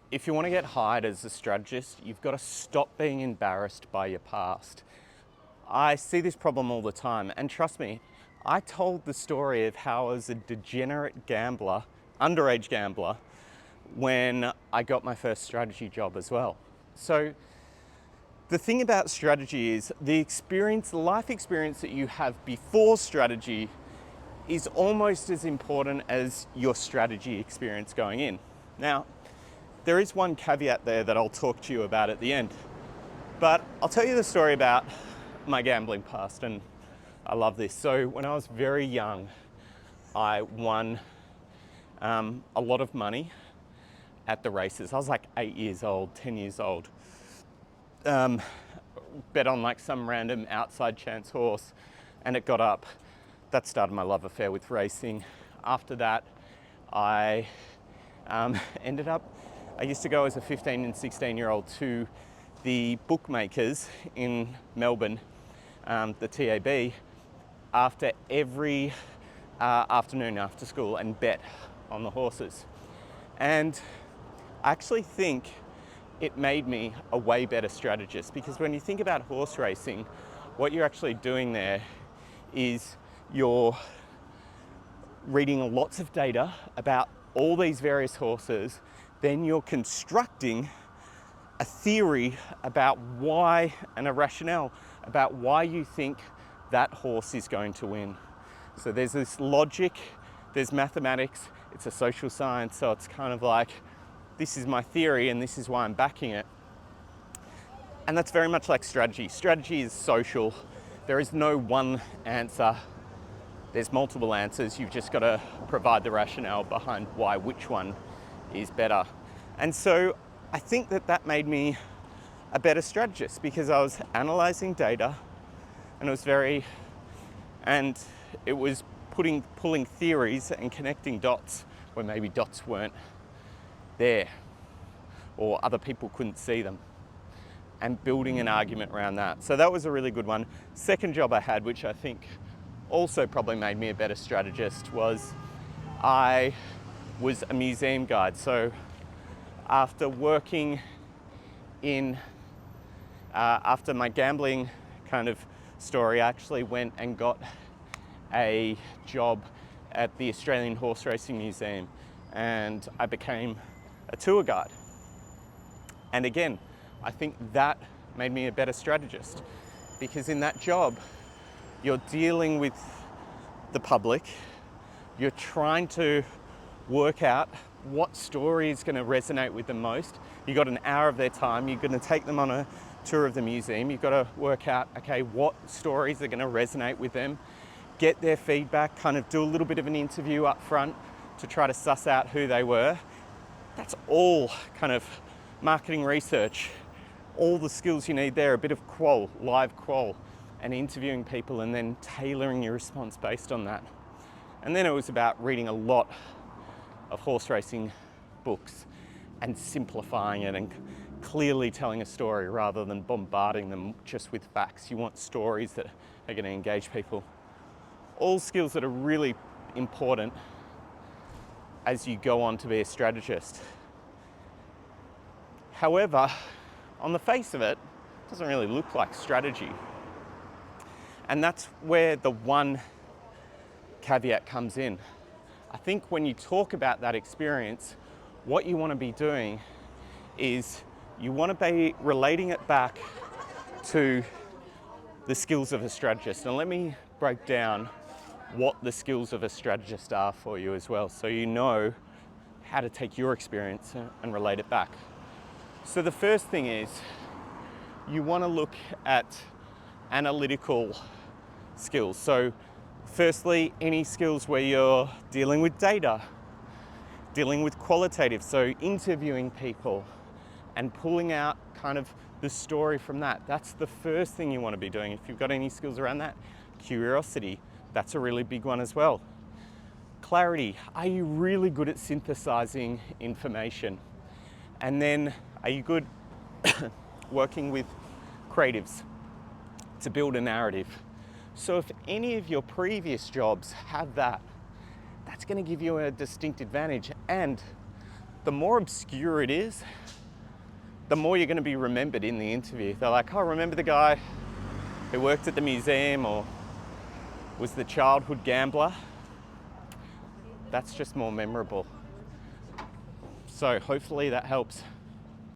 if you want to get hired as a strategist, you've got to stop being embarrassed by your past. I see this problem all the time, and trust me, I told the story of how I was a degenerate gambler, underage gambler, when I got my first strategy job as well. So the thing about strategy is the life experience that you have before strategy is almost as important as your strategy experience going in. Now, there is one caveat there that I'll talk to you about at the end, but I'll tell you the story about my gambling past, and I love this. So when I was very young, I won a lot of money at the races. I was like 8 years old, 10 years old. Bet on like some random outside chance horse, and it got up. That started my love affair with racing. After that, I I used to go as a 15 and 16-year-old to the bookmakers in Melbourne, the TAB, after every afternoon after school and bet on the horses. And I actually think it made me a way better strategist, because when you think about horse racing, what you're actually doing there is you're reading lots of data about all these various horses, then you're constructing a theory about why, and a rationale about why you think that horse is going to win. So there's this logic, there's mathematics, it's a social science, so it's kind of like, this is my theory and this is why I'm backing it. And that's very much like strategy. Strategy is social. There is no one answer. There's multiple answers. You've just got to provide the rationale behind why which one is better. And so I think that made me a better strategist, because I was analyzing data, and it was pulling theories and connecting dots where maybe dots weren't there or other people couldn't see them, and building an argument around that. So that was a really good one. Second job I had, which I think also probably made me a better strategist, was I was a museum guide. So after working after my gambling kind of story, I actually went and got a job at the Australian Horse Racing Museum, and I became a tour guide. And again, I think that made me a better strategist, because in that job, you're dealing with the public, you're trying to work out what story is going to resonate with them most. You've got an hour of their time, you're going to take them on a tour of the museum, you've got to work out, okay, what stories are going to resonate with them, get their feedback, kind of do a little bit of an interview up front to try to suss out who they were. That's all kind of marketing research, all the skills you need there, a bit of live qual, and interviewing people and then tailoring your response based on that. And then it was about reading a lot of horse racing books and simplifying it and clearly telling a story rather than bombarding them just with facts. You want stories that are going to engage people. All skills that are really important as you go on to be a strategist. However, on the face of it, it doesn't really look like strategy. And that's where the one caveat comes in. I think when you talk about that experience, what you want to be doing is you want to be relating it back to the skills of a strategist. And let me break down what the skills of a strategist are for you as well, so you know how to take your experience and relate it back. So the first thing is you want to look at analytical skills. So firstly, any skills where you're dealing with data, dealing with qualitative, so interviewing people and pulling out kind of the story from that. That's the first thing you want to be doing. If you've got any skills around that. Curiosity, that's a really big one as well. Clarity, are you really good at synthesizing information? And then, are you good working with creatives to build a narrative? So if any of your previous jobs have that, that's going to give you a distinct advantage. And the more obscure it is, the more you're going to be remembered in the interview. They're like, oh, remember the guy who worked at the museum or was the childhood gambler? That's just more memorable. So hopefully that helps